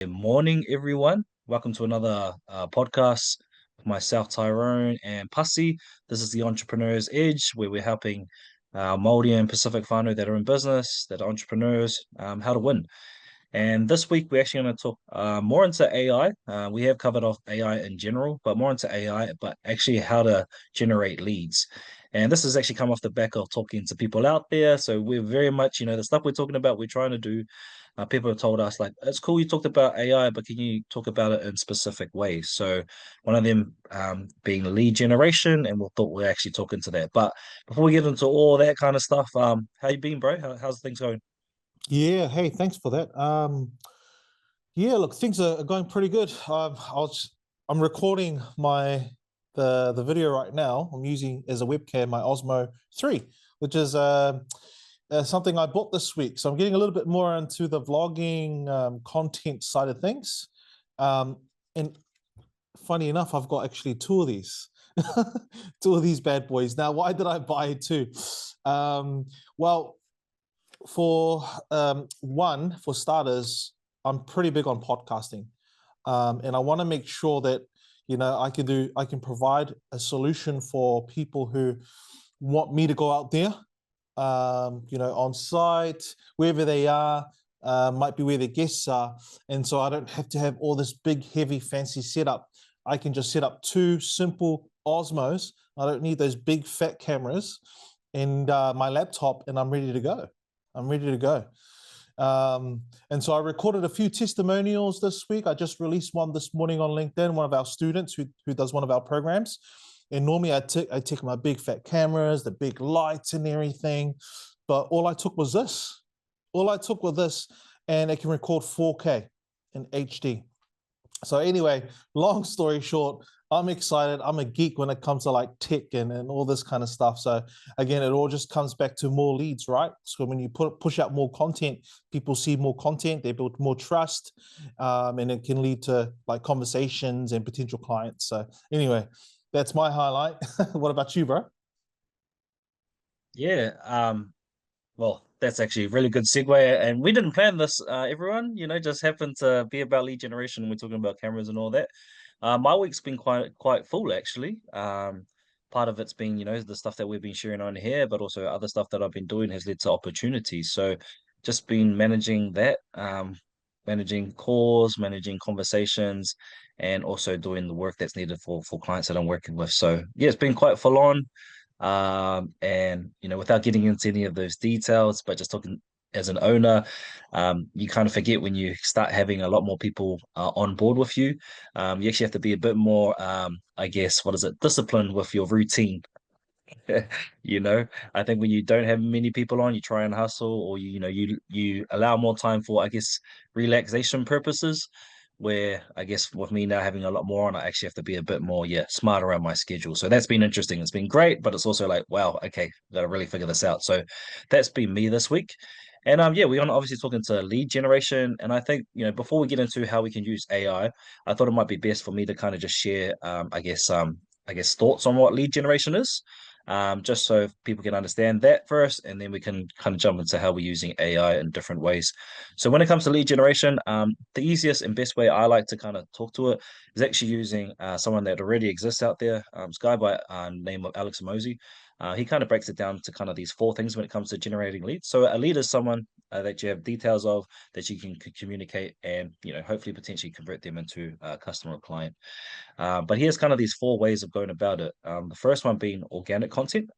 Good morning, everyone. Welcome to another podcast with myself, Tyrone, and Pussy. This is the Entrepreneur's Edge, where we're helping Māori and Pacific whānau that are in business, that are entrepreneurs, how to win. And this week, we're actually going to talk more into AI. We have covered off AI in general, but more into AI, but actually how to generate leads. And this has actually come off the back of talking to people out there. So we're very much, the stuff we're talking about, we're trying to do. People have told us, like, it's cool you talked about AI, but can you talk about it in specific ways? So one of them being lead generation, and we thought we're actually talking to that. But before we get into all that kind of stuff, how you been, bro? How's things going? Yeah, hey, thanks for that. Yeah, look, things are going pretty good. I'm recording the video right now. I'm using as a webcam my Osmo 3, which is something I bought this week. So I'm getting a little bit more into the vlogging content side of things. And funny enough, I've got actually two of these, two of these bad boys. Now, why did I buy two? Well, for for starters, I'm pretty big on podcasting, and I want to make sure that I can provide a solution for people who want me to go out there, on site, wherever they are, might be where their guests are, and so I don't have to have all this big, heavy, fancy setup. I can just set up two simple Osmos. I don't need those big fat cameras and my laptop, and I'm ready to go. I'm ready to go. And so I recorded a few testimonials this week. I just released one this morning on LinkedIn, one of our students who does one of our programs. And normally I take my big fat cameras, the big lights and everything. But all I took was this. All I took was this, and it can record 4K in HD. So anyway, long story short, I'm excited. I'm a geek when it comes to like tech and all this kind of stuff. So again, it all just comes back to more leads, right? So when you push out more content, people see more content, they build more trust, and it can lead to like conversations and potential clients. So anyway, that's my highlight. What about you, bro? Yeah, well, that's actually a really good segue. And we didn't plan this, everyone, just happened to be about lead generation. We're talking about cameras and all that. My week's been quite full actually. Part of it's been, the stuff that we've been sharing on here, but also other stuff that I've been doing has led to opportunities. So just been managing that, managing calls, managing conversations, and also doing the work that's needed for clients that I'm working with. So yeah, it's been quite full on. And without getting into any of those details, but just talking as an owner, you kind of forget when you start having a lot more people on board with you. You actually have to be a bit more, I guess, what is it, disciplined with your routine. you know, I think when you don't have many people on, you try and hustle, or you allow more time for, I guess, relaxation purposes. Where I guess with me now having a lot more on, I actually have to be a bit more, yeah, smart around my schedule. So that's been interesting. It's been great, but it's also like, wow, okay, gotta really figure this out. So that's been me this week. And yeah, we're obviously talking to lead generation. And I think, before we get into how we can use AI, I thought it might be best for me to kind of just share I guess thoughts on what lead generation is. Just so people can understand that first, and then we can kind of jump into how we're using AI in different ways. So when it comes to lead generation, the easiest and best way I like to kind of talk to it is actually using someone that already exists out there. This guy by name of Alex Mosey. He kind of breaks it down to kind of these four things when it comes to generating leads. So a lead is someone that you have details of that you can communicate and hopefully potentially convert them into a customer or client. But here's kind of these four ways of going about it. The first one being organic content.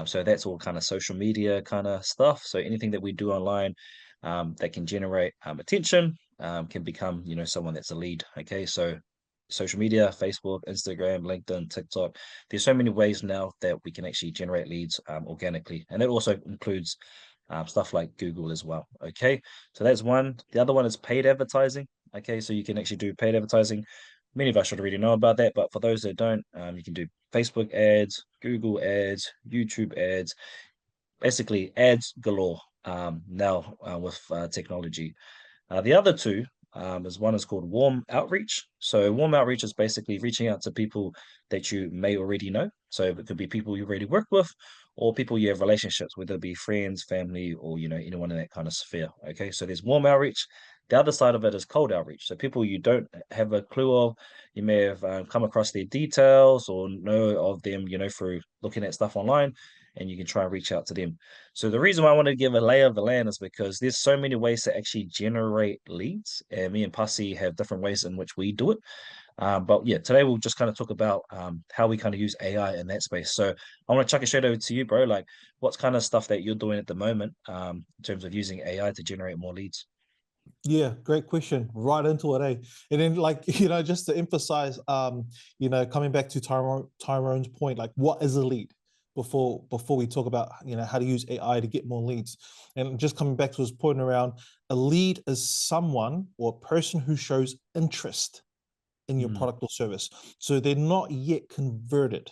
So that's all kind of social media kind of stuff. So anything that we do online that can generate attention can become, someone that's a lead. Okay, so social media, Facebook, Instagram, LinkedIn, TikTok. There's so many ways now that we can actually generate leads organically, and that also includes stuff like Google as well. Okay, so that's one. The other one is paid advertising. Okay, so you can actually do paid advertising. Many of us should already know about that, but for those that don't, you can do Facebook ads, Google ads, YouTube ads, basically ads galore now with technology. The other two is one is called warm outreach. So warm outreach is basically reaching out to people that you may already know. So it could be people you already work with, or people you have relationships, whether it be friends, family, or anyone in that kind of sphere. Okay, so there's warm outreach. The other side of it is cold outreach. So people you don't have a clue of, you may have come across their details or know of them, through looking at stuff online, and you can try and reach out to them. So the reason why I want to give a lay of the land is because there's so many ways to actually generate leads, and me and Pasi have different ways in which we do it. But yeah, today we'll just kind of talk about how we kind of use AI in that space. So I want to chuck it straight over to you, bro. Like, what's kind of stuff that you're doing at the moment in terms of using AI to generate more leads? Yeah, great question. Right into it, eh? And then, like, just to emphasize, coming back to Tyrone's point, like, what is a lead? Before we talk about, how to use AI to get more leads, and just coming back to his point around, a lead is someone or a person who shows interest in your Mm, product or service. So they're not yet converted,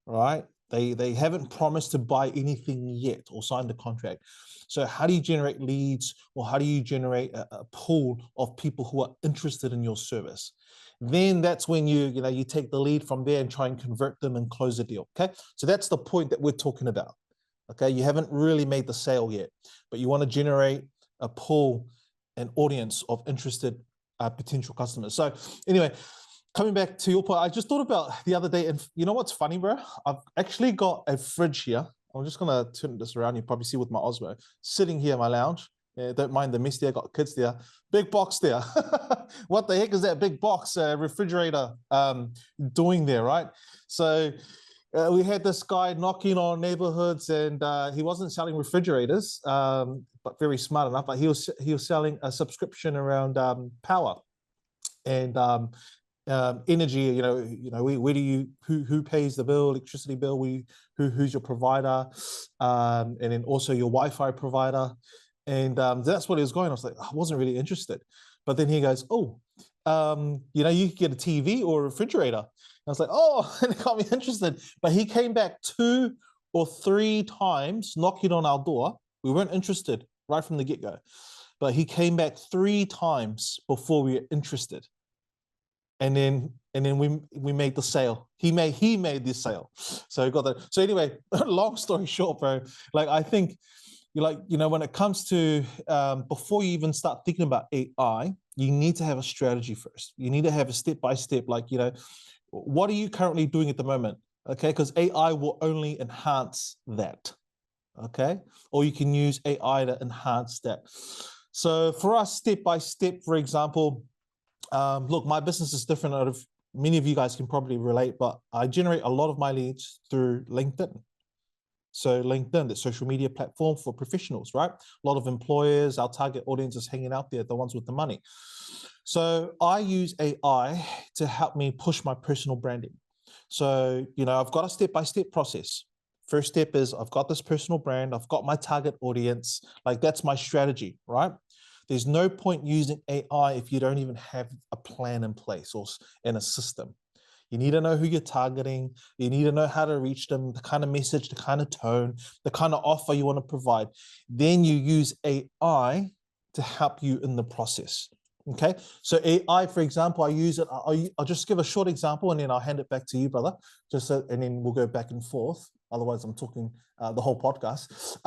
right? They haven't promised to buy anything yet or signed a contract. So how do you generate leads, or how do you generate a pool of people who are interested in your service? Then that's when you take the lead from there and try and convert them and close the deal. Okay, so that's the point that we're talking about. Okay, you haven't really made the sale yet, but you want to generate a pool, an audience of interested potential customers. So anyway, coming back to your point, I just thought about the other day, and you know what's funny, bro? I've actually got a fridge here. I'm just gonna turn this around. You probably see with my Osmo sitting here in my lounge. Yeah, don't mind the mess there. Got kids there. Big box there. What the heck is that big box refrigerator doing there, right? So we had this guy knocking on neighborhoods, and he wasn't selling refrigerators, but very smart enough. But he was selling a subscription around power and energy. Where do you who pays the bill, electricity bill? Who's your provider, and then also your Wi-Fi provider, and that's what he was going. I was like, I wasn't really interested, but then he goes, oh, you could get a TV or a refrigerator. I was like, oh, and it got me interested. But he came back 2 or 3 times knocking on our door. We weren't interested right from the get-go, but he came back 3 times before we were interested, and then we made the sale. He made this sale, so he got that. So anyway, long story short, bro, like, I think when it comes to before you even start thinking about AI, you need to have a strategy first. You need to have a step by step, like, what are you currently doing at the moment? Okay, because AI will only enhance that. Okay, or you can use AI to enhance that. So for us, step by step, for example, look, my business is different out of many of you guys can probably relate, but I generate a lot of my leads through LinkedIn. So LinkedIn, the social media platform for professionals, right? A lot of employers, our target audience is hanging out there, the ones with the money. So I use AI to help me push my personal branding. So, I've got a step-by-step process. First step is I've got this personal brand, I've got my target audience, like that's my strategy, right? There's no point using AI if you don't even have a plan in place or in a system. You need to know who you're targeting. You need to know how to reach them, the kind of message, the kind of tone, the kind of offer you want to provide. Then you use AI to help you in the process. Okay. So AI, for example, I use it. I'll just give a short example and then I'll hand it back to you, brother. And then we'll go back and forth. Otherwise, I'm talking the whole podcast.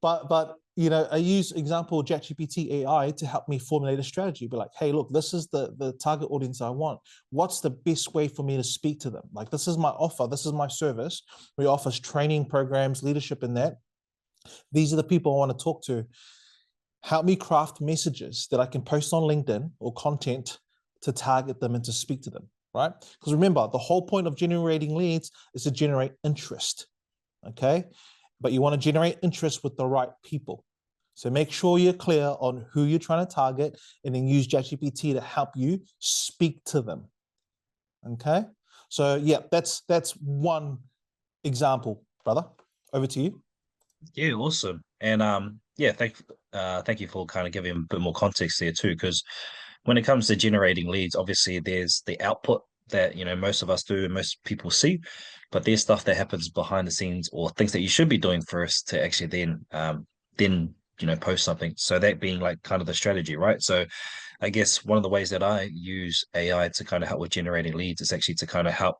But I use example ChatGPT AI to help me formulate a strategy. Be like, hey, look, this is the target audience I want. What's the best way for me to speak to them? Like, this is my offer. This is my service. We offer training programs, leadership in that. These are the people I want to talk to. Help me craft messages that I can post on LinkedIn or content to target them and to speak to them, right? Because remember, the whole point of generating leads is to generate interest, okay? But you want to generate interest with the right people. So make sure you're clear on who you're trying to target and then use ChatGPT to help you speak to them, okay? So yeah, that's one example, brother. Over to you. Yeah, awesome. And yeah, thank you for kind of giving a bit more context there too, because when it comes to generating leads, obviously there's the output that most of us do and most people see, but there's stuff that happens behind the scenes or things that you should be doing first to actually then post something. So that being like kind of the strategy, right? So I guess one of the ways that I use AI to kind of help with generating leads is actually to kind of help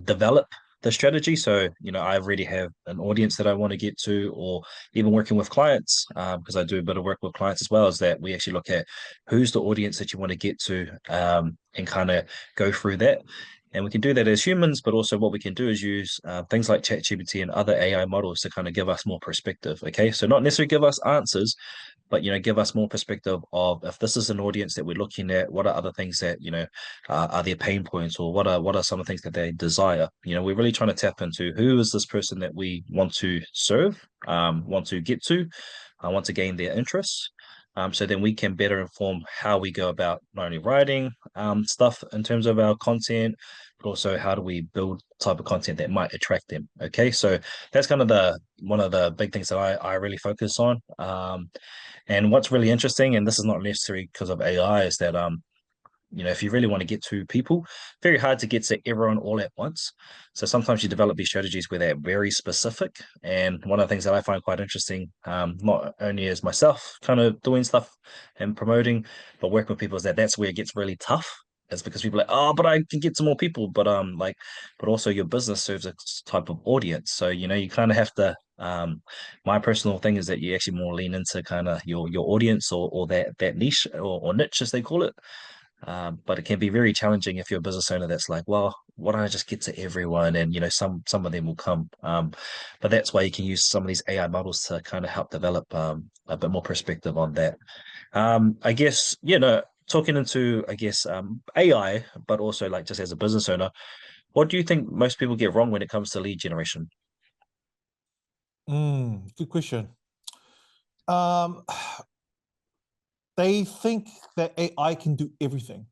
develop the strategy. So, I already have an audience that I want to get to, or even working with clients, because I do a bit of work with clients as well, is that we actually look at who's the audience that you want to get to, and kind of go through that. And we can do that as humans, but also what we can do is use things like ChatGPT and other AI models to kind of give us more perspective. Okay, so not necessarily give us answers, but give us more perspective of, if this is an audience that we're looking at, what are other things that are their pain points, or what are some of the things that they desire. We're really trying to tap into who is this person that we want to serve, want to get to, want to gain their interests. So then we can better inform how we go about not only writing stuff in terms of our content, but also how do we build type of content that might attract them. Okay, so that's kind of the one of the big things that I really focus on. And what's really interesting, and this is not necessarily because of AI, is that if you really want to get to people, very hard to get to everyone all at once. So sometimes you develop these strategies where they're very specific. And one of the things that I find quite interesting, not only as myself kind of doing stuff and promoting, but working with people, is that that's where it gets really tough. It's because people are like, oh, but I can get to more people, but also your business serves a type of audience. So you kind of have to. My personal thing is that you actually more lean into kind of your audience, or that niche, or niche as they call it. But it can be very challenging if you're a business owner that's like, well, why don't I just get to everyone? And some of them will come. But that's why you can use some of these AI models to kind of help develop a bit more perspective on that. I guess, talking into, I guess, AI, but also like just as a business owner, what do you think most people get wrong when it comes to lead generation? Good question. Um, they think that AI can do everything.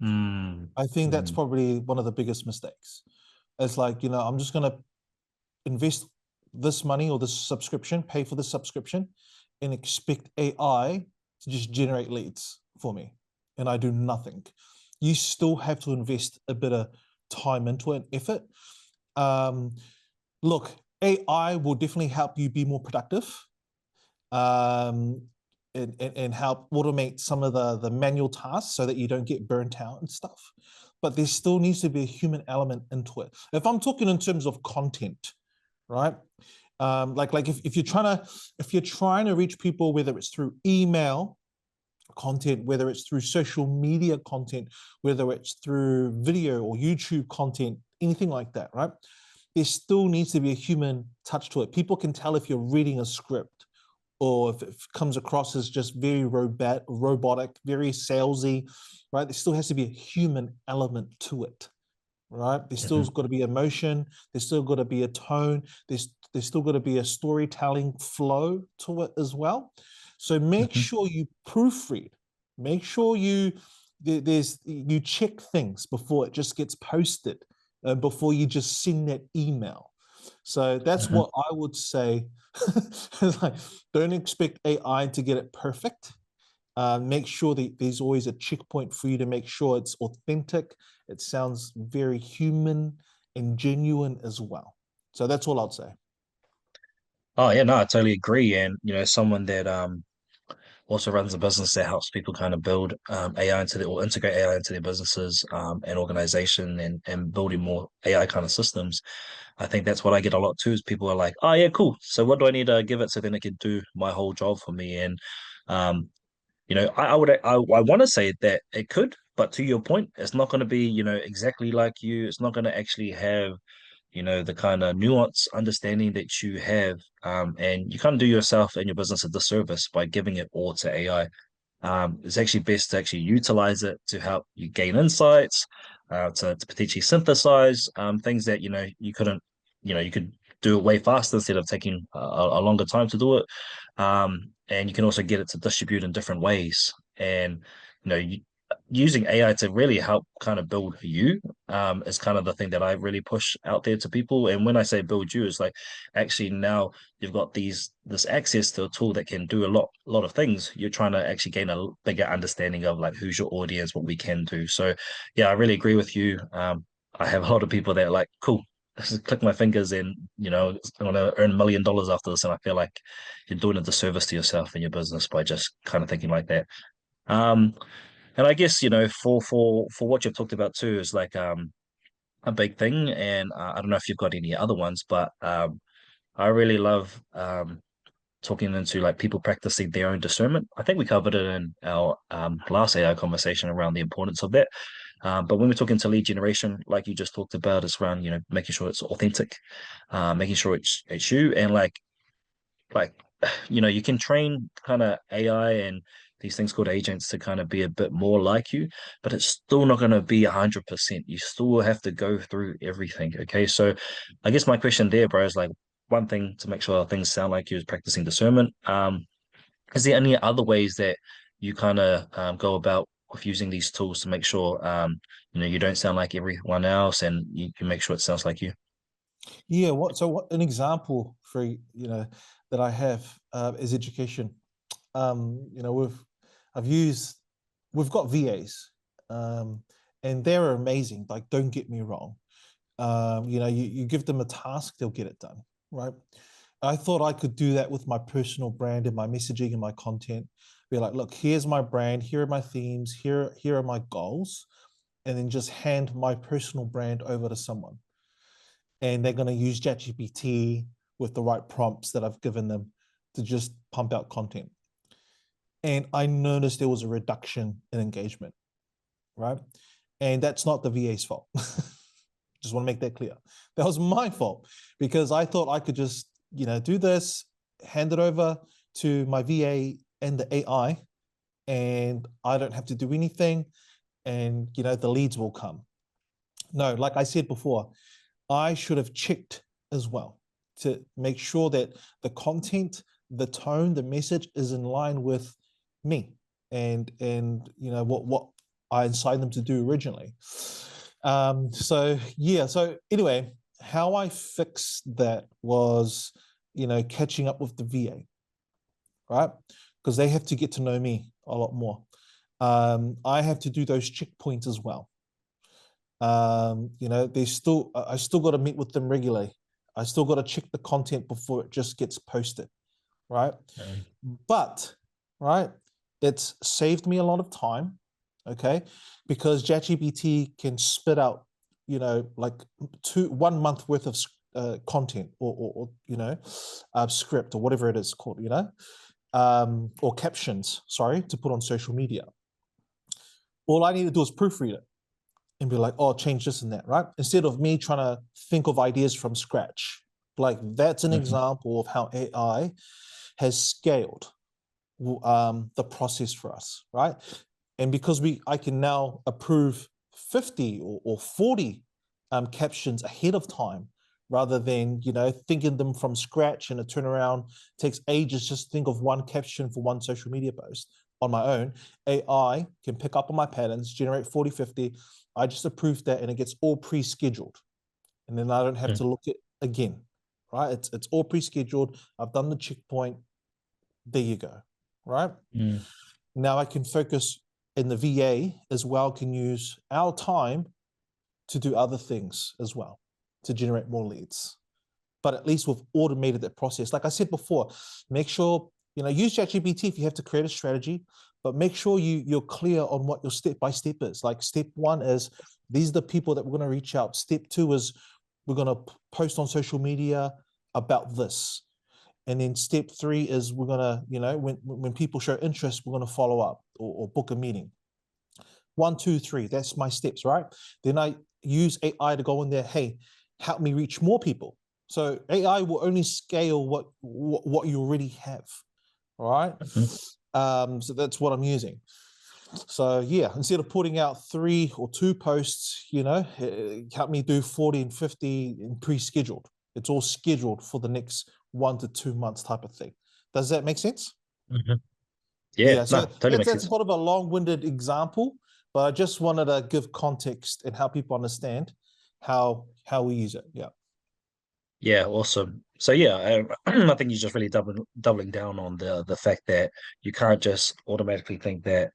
Mm, I think that's mm, probably one of the biggest mistakes. It's like, I'm just going to invest this money or this subscription, pay for the subscription, and expect AI to just generate leads for me. And I do nothing. You still have to invest a bit of time into it and effort. Um, Look, AI will definitely help you be more productive, um, and help automate some of the manual tasks so that you don't get burnt out and stuff. But there still needs to be a human element into it. If I'm talking in terms of content, right? Like if you're trying to reach people, whether it's through email content, whether it's through social media content, whether it's through video or YouTube content, anything like that, right? There still needs to be a human touch to it. People can tell if you're reading a script, or if it comes across as just very robotic, very salesy, right? There still has to be a human element to it, right? There's still mhm, got to be emotion. There's still got to be a tone. There's still got to be a storytelling flow to it as well. So make mhm, sure you proofread. Make sure you check things before it just gets posted, before you just send that email. So that's mhm. what I would say. Like, don't expect AI to get it perfect. Make sure that there's always a checkpoint for you to make sure it's authentic. It sounds very human and genuine as well. So that's all I'd say. Oh yeah, no, I totally agree. And someone that also runs a business that helps people kind of build AI into or integrate AI into their businesses, and organization, and building more AI kind of systems. I think that's what I get a lot too, is people are like, oh yeah, cool. So what do I need to give it so then it can do my whole job for me? And um, I want to say that it could, but to your point, it's not going to be, exactly like you. It's not going to actually have the kind of nuance understanding that you have. And you kind of do yourself and your business a disservice by giving it all to AI. It's actually best to actually utilize it to help you gain insights, to potentially synthesize things that you couldn't, you could do it way faster instead of taking a longer time to do it. And you can also get it to distribute in different ways. And using AI to really help kind of build you, is kind of the thing that I really push out there to people. And when I say build you, it's like actually now you've got this access to a tool that can do a lot of things. You're trying to actually gain a bigger understanding of like who's your audience, what we can do. So yeah, I really agree with you. I have a lot of people that are like, cool, just click my fingers and I want to earn $1 million after this. And I feel like you're doing a disservice to yourself and your business by just kind of thinking like that. Um, and I guess, for what you've talked about too is like, a big thing, and I don't know if you've got any other ones, but I really love talking into like people practicing their own discernment. I think we covered it in our last AI conversation around the importance of that. But when we're talking to lead generation, like you just talked about, it's around making sure it's authentic, making sure it's you, and like you can train kind of AI and these things called agents to kind of be a bit more like you, but it's still not going to be 100%. You still have to go through everything. Okay, so I guess my question there, bro, is like one thing to make sure things sound like you is practicing discernment. Is there any other ways that you kind of go about with using these tools to make sure you don't sound like everyone else and you can make sure it sounds like you? Yeah, what an example for that I have is education. You know, I've used we've got VAs, and they're amazing. Like, don't get me wrong. You know, you give them a task, they'll get it done, right? I thought I could do that with my personal brand and my messaging and my content. Be like, look, here's my brand, here are my themes, here are my goals, and then just hand my personal brand over to someone, and they're going to use ChatGPT with the right prompts that I've given them to just pump out content. And I noticed there was a reduction in engagement, right? And that's not the VA's fault. Just want to make that clear. That was my fault because I thought I could just, do this, hand it over to my VA and the AI, and I don't have to do anything. And, the leads will come. No, like I said before, I should have checked as well to make sure that the content, the tone, the message is in line with me and what I inspired them to do originally. So yeah, so anyway, how I fixed that was catching up with the VA, right? Because they have to get to know me a lot more. I have to do those checkpoints as well. I still got to meet with them regularly. I still got to check the content before it just gets posted, right? Um, But right, it's saved me a lot of time, okay? Because ChatGPT can spit out, like 1 month worth of content or script or whatever it is called, or captions, sorry, to put on social media. All I need to do is proofread it and be like, oh, change this and that, right? Instead of me trying to think of ideas from scratch. Like, that's an mhm, example of how AI has scaled the process for us, right? And because I can now approve 50 or 40 captions ahead of time rather than thinking them from scratch, and a turnaround takes ages just to think of one caption for one social media post on my own. AI can pick up on my patterns, generate 40, 50. I just approve that and it gets all pre-scheduled, and then I don't have mm, to look at again, right? It's all pre-scheduled. I've done the checkpoint. There you go, right? mm, Now I can focus, in the VA as well, can use our time to do other things as well, to generate more leads. But at least we've automated that process. Like I said before, make sure, use ChatGPT if you have to create a strategy, but make sure you're clear on what your step by step is. Like, step one is, these are the people that we're going to reach out. Step two is, we're going to post on social media about this. And then step three is, we're gonna, when people show interest, we're gonna follow up or book a meeting. 1, 2, 3, that's my steps, right? Then I use AI to go in there. Hey, help me reach more people. So AI will only scale what you already have. All right. mhm, So that's what I'm using. So yeah, instead of putting out 3 or 2 posts, help me do 40 and 50 in pre-scheduled. It's all scheduled for the next 1 to 2 months type of thing. Does that make sense? mhm. Yeah, Yeah. So no, totally makes that's sense. sort of a long-winded example, but I just wanted to give context and help people understand how we use it. Yeah. Yeah, awesome. So yeah, I think you're just really doubling down on the fact that you can't just automatically think that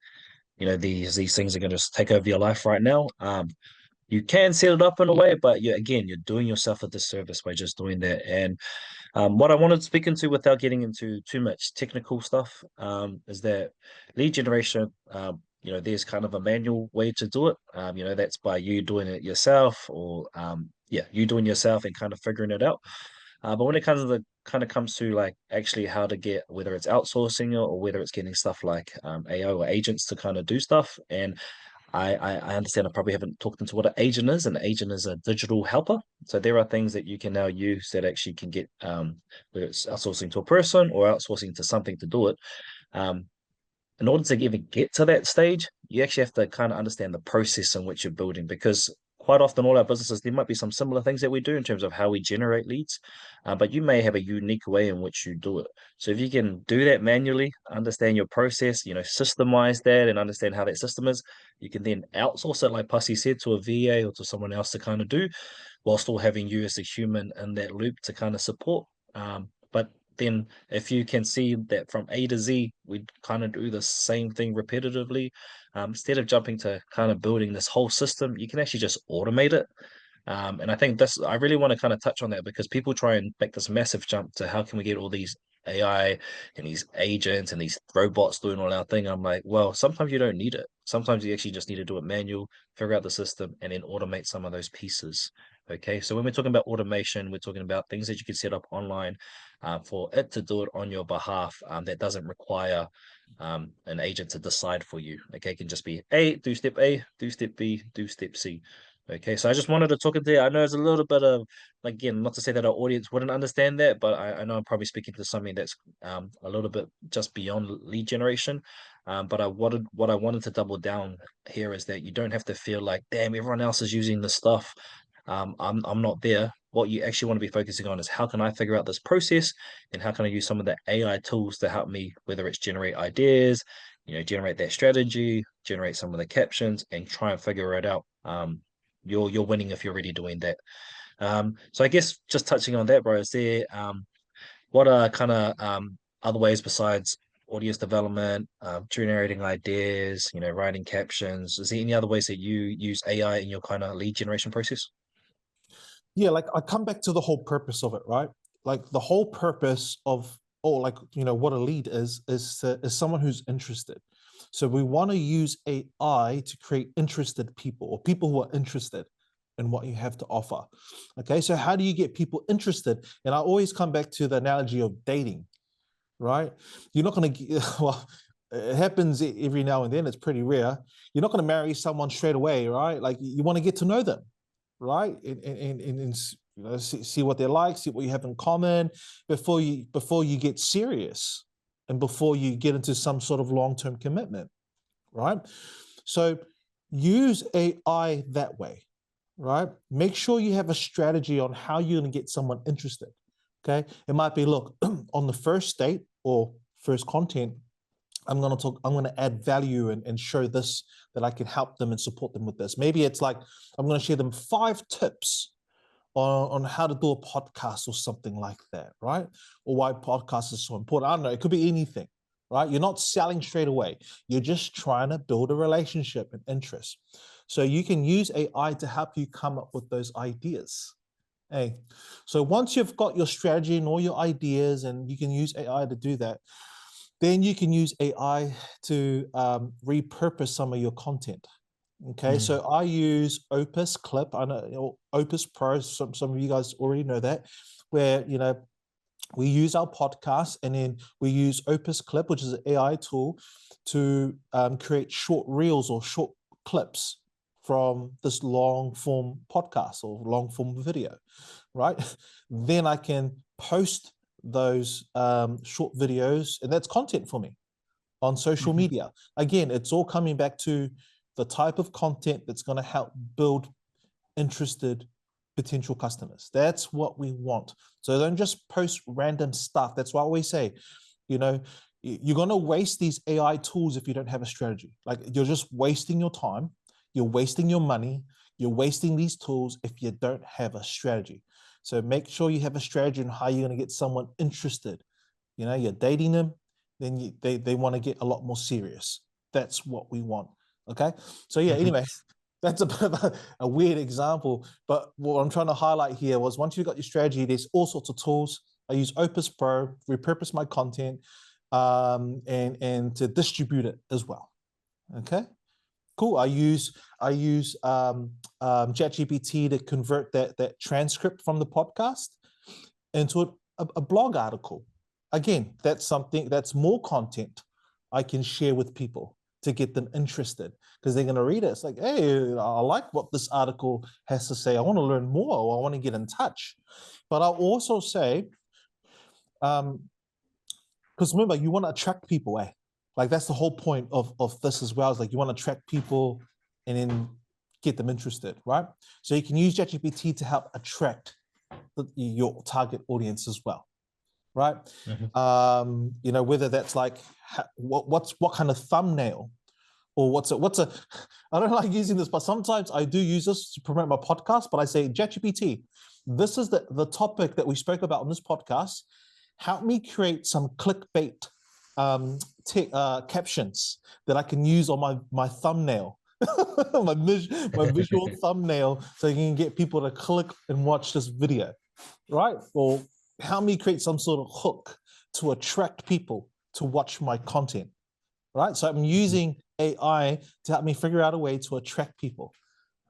these things are going to just take over your life right now. You can set it up in a way, but you're doing yourself a disservice by just doing that. And what I wanted to speak into without getting into too much technical stuff is that lead generation. there's kind of a manual way to do it. That's by you doing it yourself, or yeah, you doing yourself and kind of figuring it out. But when it comes to like actually how to get, whether it's outsourcing or whether it's getting stuff like AI or agents to kind of do stuff, and I understand I probably haven't talked into what an agent is. An agent is a digital helper. So there are things that you can now use that actually can get, whether it's outsourcing to a person or outsourcing to something to do it. Um, in order to even get to that stage, you actually have to kind of understand the process in which you're building, because quite often all our businesses, there might be some similar things that we do in terms of how we generate leads, but you may have a unique way in which you do it. So if you can do that manually, understand your process, systemize that and understand how that system is, you can then outsource it, like Pussy said, to a VA or to someone else to kind of do, while still having you as a human in that loop to kind of support. But then if you can see that from A to Z, we kind of do the same thing repetitively, instead of jumping to kind of building this whole system, you can actually just automate it. And I think I really want to kind of touch on that, because people try and make this massive jump to how can we get all these AI and these agents and these robots doing all our thing. I'm like, well, sometimes you don't need it. Sometimes you actually just need to do it manual, figure out the system, and then automate some of those pieces. Okay, so when we're talking about automation, we're talking about things that you can set up online for it to do it on your behalf, that doesn't require an agent to decide for you. Okay, it can just be do step A, do step B, do step C. Okay, so I just wanted to talk into it. I know it's a little bit of, again, not to say that our audience wouldn't understand that, but I know I'm probably speaking to something that's a little bit just beyond lead generation. But what I wanted to double down here is that you don't have to feel like, damn, everyone else is using this stuff. I'm not there. What you actually want to be focusing on is how can I figure out this process, and how can I use some of the AI tools to help me, whether it's generate ideas, generate that strategy, generate some of the captions, and try and figure it out. You're winning if you're already doing that. So I guess just touching on that, bro, is there what are kind of other ways besides audience development, generating ideas, writing captions? Is there any other ways that you use AI in your kind of lead generation process? Yeah, like I come back to the whole purpose of it, right? Like the whole purpose of, or like, what a lead is someone who's interested. So we want to use AI to create interested people, or people who are interested in what you have to offer. Okay, so how do you get people interested? And I always come back to the analogy of dating, right? You're not going to, well, it happens every now and then. It's pretty rare. You're not going to marry someone straight away, right? Like you want to get to know them, right? And see what they're like, see what you have in common before you get serious, and before you get into some sort of long-term commitment, right? So use AI that way, right? Make sure you have a strategy on how you're going to get someone interested. Okay, it might be, look, on the first date or first content, I'm going to add value and show this, that I can help them and support them with this. Maybe it's like, I'm going to share them 5 tips on how to do a podcast or something like that, right? Or why podcast is so important. I don't know. It could be anything, right? You're not selling straight away. You're just trying to build a relationship and interest. So you can use AI to help you come up with those ideas. Hey, so once you've got your strategy and all your ideas, and you can use AI to do that, then you can use AI to repurpose some of your content. Okay, Mm. so I use Opus Clip. I know Opus Pro. Some of you guys already know that, where we use our podcast, and then we use Opus Clip, which is an AI tool, to create short reels or short clips from this long form podcast or long form video, right? Then I can post those short videos, and that's content for me on social Mhm. media. Again, it's all coming back to the type of content that's going to help build interested potential customers. That's what we want. So don't just post random stuff. That's why I always say, you're going to waste these AI tools if you don't have a strategy. Like, you're just wasting your time, you're wasting your money, you're wasting these tools if you don't have a strategy. So make sure you have a strategy on how you're going to get someone interested. You're dating them, then they want to get a lot more serious. That's what we want. Okay. So yeah, Mhm. anyway, that's a bit of a weird example, but what I'm trying to highlight here was, once you've got your strategy, there's all sorts of tools. I use Opus Pro, repurpose my content, and to distribute it as well. Okay, cool. I use ChatGPT to convert that transcript from the podcast into a blog article. Again, that's something that's more content I can share with people to get them interested, because they're going to read it. It's like, hey, I like what this article has to say. I want to learn more, or I want to get in touch. But I'll also say, because remember, you want to attract people, eh? Like that's the whole point of this as well. Is like you want to attract people and then get them interested, right? So you can use ChatGPT to help attract your target audience as well, right? Whether that's like what kind of thumbnail, or what's a I don't like using this, but sometimes I do use this to promote my podcast. But I say, ChatGPT, this is the topic that we spoke about on this podcast. Help me create some clickbait captions that I can use on my thumbnail, my visual thumbnail, so you can get people to click and watch this video, right? Or help me create some sort of hook to attract people to watch my content, right? So I'm using AI to help me figure out a way to attract people,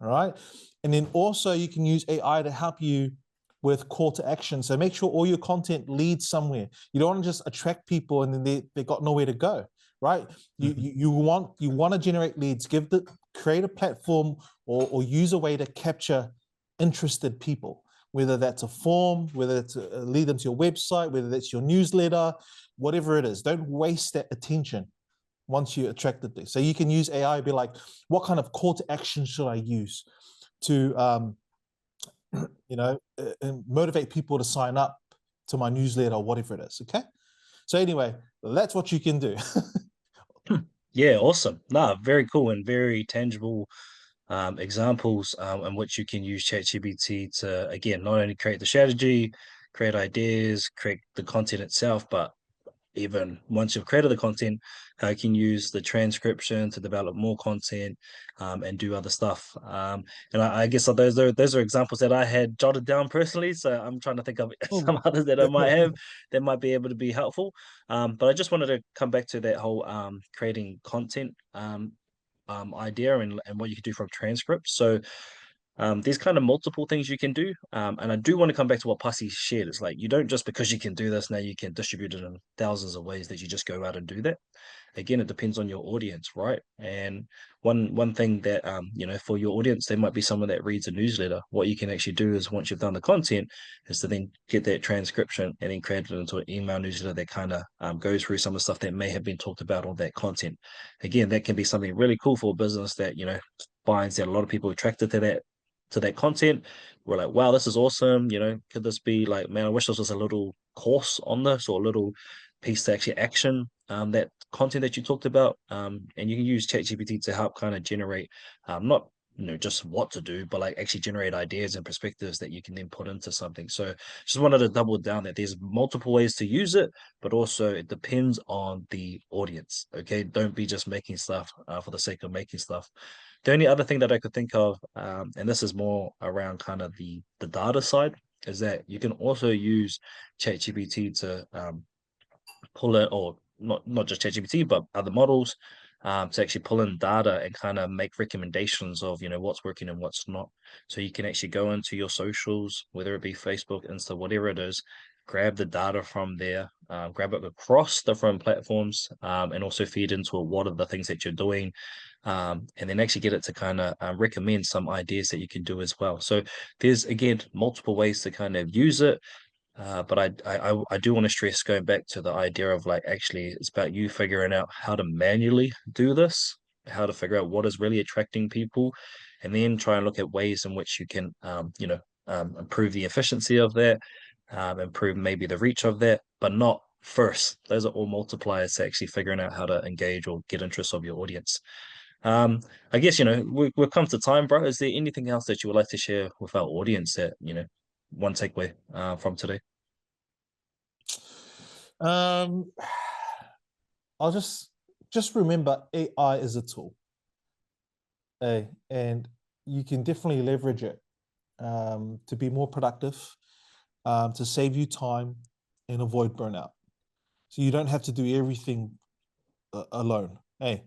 all right? And then also you can use AI to help you with call to action. So make sure all your content leads somewhere. You don't want to just attract people and then they got nowhere to go, right? You want to generate leads. Create a platform or use a way to capture interested people, whether that's a form, whether it's lead them to your website, whether that's your newsletter, whatever it is. Don't waste that attention once you attracted this. So you can use AI, be like, what kind of call to action should I use to motivate people to sign up to my newsletter or whatever it is. Okay. So anyway, that's what you can do. Yeah, awesome. No, very cool and very tangible examples in which you can use ChatGPT to, again, not only create the strategy, create ideas, create the content itself, but even once you've created the content, how you can use the transcription to develop more content and do other stuff. And I guess those are examples that I had jotted down personally. So I'm trying to think of some others that I might have that might be able to be helpful. But I just wanted to come back to that whole creating content idea and what you can do from transcripts. So there's kind of multiple things you can do. And I do want to come back to what Pussy shared. It's like you don't just because you can do this now you can distribute it in thousands of ways that you just go out and do that. Again, it depends on your audience, right? And one thing that for your audience, there might be someone that reads a newsletter. What you can actually do is once you've done the content, is to then get that transcription and then create it into an email newsletter that kind of goes through some of the stuff that may have been talked about on that content. Again, that can be something really cool for a business that finds that a lot of people are attracted to that content. We're like, wow, this is awesome. Could this be like, man, I wish this was a little course on this or a little piece to actually action that content that you talked about. And you can use ChatGPT to help kind of generate not just what to do, but like actually generate ideas and perspectives that you can then put into something. So just wanted to double down that there's multiple ways to use it, but also it depends on the audience. Okay, don't be just making stuff for the sake of making stuff. The only other thing that I could think of, and this is more around kind of the data side, is that you can also use ChatGPT to pull it, or not just ChatGPT, but other models, to actually pull in data and kind of make recommendations of what's working and what's not. So you can actually go into your socials, whether it be Facebook, Insta, whatever it is, grab the data from there, grab it across different platforms, and also feed into it what are the things that you're doing, and then actually get it to kind of recommend some ideas that you can do as well. So there's again multiple ways to kind of use it. But I do want to stress going back to the idea of like actually it's about you figuring out how to manually do this, how to figure out what is really attracting people, and then try and look at ways in which you can improve the efficiency of that, improve maybe the reach of that, but not first. Those are all multipliers to actually figuring out how to engage or get interest of your audience. Um, I guess we've come to time, bro. Is there anything else that you would like to share with our audience that one takeaway from today? um, I'll just remember AI is a tool, and you can definitely leverage it to be more productive, to save you time and avoid burnout. So you don't have to do everything alone. Hey,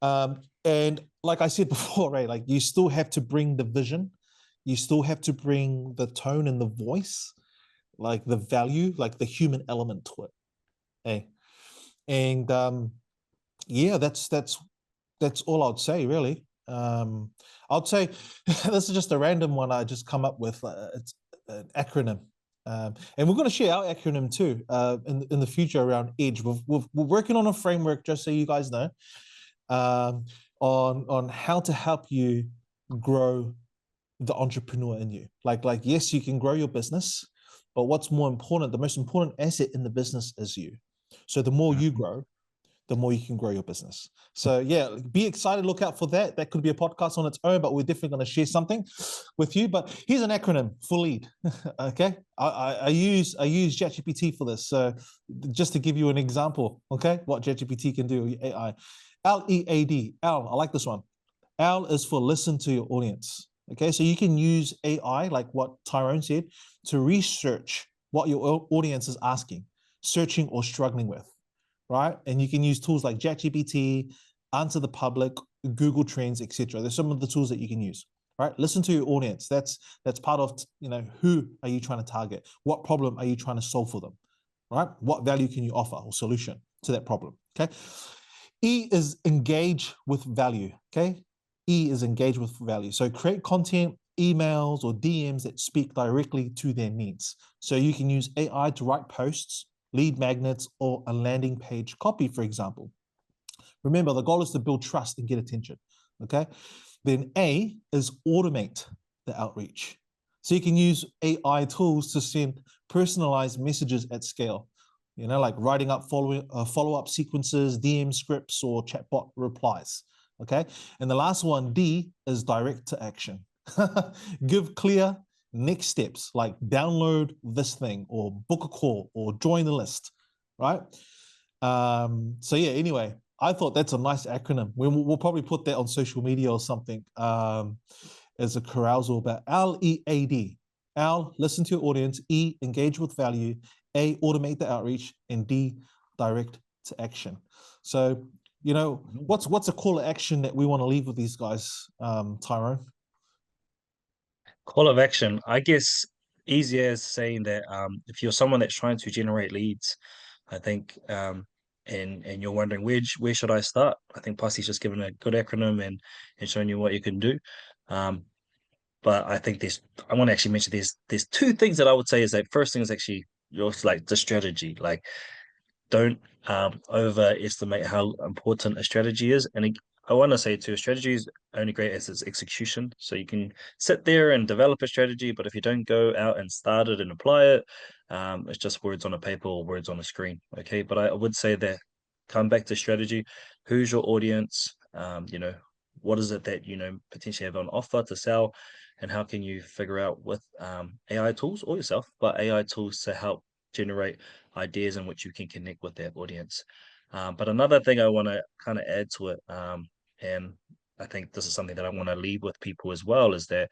And like I said before, right, like you still have to bring the vision, you still have to bring the tone and the voice, like the value, like the human element to it. Hey, and yeah, that's all I'd say, really. I'd say this is just a random one I just come up with. It's an acronym, and we're going to share our acronym too in the future around Edge. We're working on a framework, just so you guys know, um, on how to help you grow the entrepreneur in you. Like yes, you can grow your business, but what's more important? The most important asset in the business is you. So the more you Mhm. grow, the more you can grow your business. So yeah, be excited. Look out for that. That could be a podcast on its own, but we're definitely going to share something with you. But here's an acronym for LEAD. Okay, I use ChatGPT for this. So just to give you an example, okay, what ChatGPT can do, AI. LEAD. L. I like this one. L is for listen to your audience. Okay, so you can use AI, like what Tyrone said, to research what your audience is asking, searching, or struggling with, right? And you can use tools like ChatGPT, Answer the Public, Google Trends, etc. There's some of the tools that you can use, right? Listen to your audience. That's part of, who are you trying to target? What problem are you trying to solve for them, right? What value can you offer or solution to that problem? Okay. E is engage with value. Okay. E is engage with value. So create content, emails, or DMs that speak directly to their needs. So you can use AI to write posts, lead magnets, or a landing page copy, for example. Remember, the goal is to build trust and get attention. Okay. Then A is automate the outreach. So you can use AI tools to send personalized messages at scale. Like writing up follow-up sequences, DM scripts, or chatbot replies. Okay. And the last one, D, is direct to action. Give clear next steps like download this thing or book a call or join the list, right? So yeah, anyway, I thought that's a nice acronym. We'll probably put that on social media or something as a carousal. But LEAD. L, listen to your audience. E, engage with value. A, automate the outreach. And D, direct to action. So, Mhm. what's a call to action that we want to leave with these guys, Tyrone? Call of action, I guess, easier as saying that if you're someone that's trying to generate leads, I think and you're wondering where should I start? I think Pussy's just given a good acronym and showing you what you can do. Um, but I think I want to actually mention there's two things that I would say is that first thing is actually your like the strategy. Like don't overestimate how important a strategy is. And I want to say too, a strategy is only great as its execution. So you can sit there and develop a strategy, but if you don't go out and start it and apply it, it's just words on a paper or words on a screen. Okay, but I would say that come back to strategy. Who's your audience? What is it that potentially have on offer to sell, and how can you figure out with AI tools or yourself, but AI tools to help generate ideas in which you can connect with that audience. But another thing I want to kind of add to it, and I think this is something that I want to leave with people as well, is that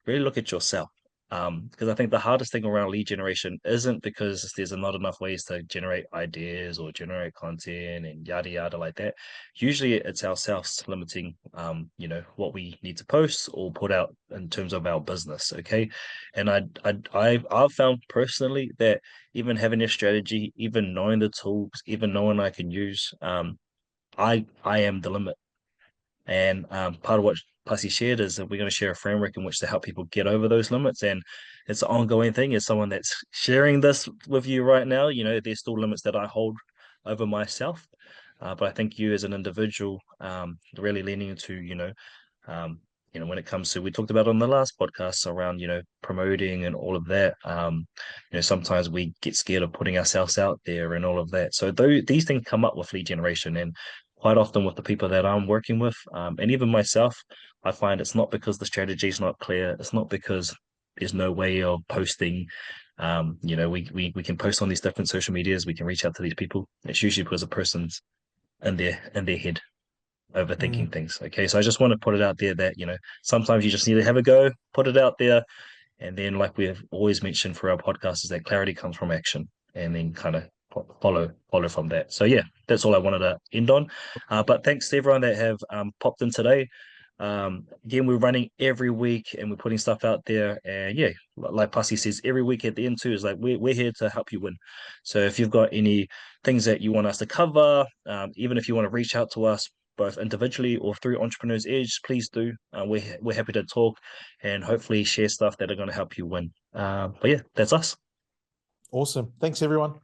really look at yourself. Because I think the hardest thing around lead generation isn't because there's not enough ways to generate ideas or generate content and yada yada like that. Usually it's ourselves limiting, what we need to post or put out in terms of our business. Okay, and I've found personally that even having a strategy, even knowing the tools, even knowing I can use, I am the limit. And part of what Pussy shared is that we're going to share a framework in which to help people get over those limits. And it's an ongoing thing. As someone that's sharing this with you right now, there's still limits that I hold over myself. But I think you as an individual, really leaning into, um, when it comes to, we talked about on the last podcast around, promoting and all of that. Sometimes we get scared of putting ourselves out there and all of that. So these things come up with lead generation, and quite often with the people that I'm working with, and even myself, I find it's not because the strategy is not clear. It's not because there's no way of posting. We can post on these different social medias. We can reach out to these people. It's usually because a person's in their head Mm. overthinking things. Okay, so I just want to put it out there that sometimes you just need to have a go, put it out there, and then like we have always mentioned for our podcast is that clarity comes from action, and then kind of follow from that. So yeah, that's all I wanted to end on. But thanks to everyone that have popped in today. Again, we're running every week and we're putting stuff out there. And yeah, like Pussy says, every week at the end too is like we're here to help you win. So if you've got any things that you want us to cover, even if you want to reach out to us both individually or through Entrepreneurs Edge, please do. We're happy to talk and hopefully share stuff that are going to help you win. But yeah, that's us. Awesome. Thanks, everyone.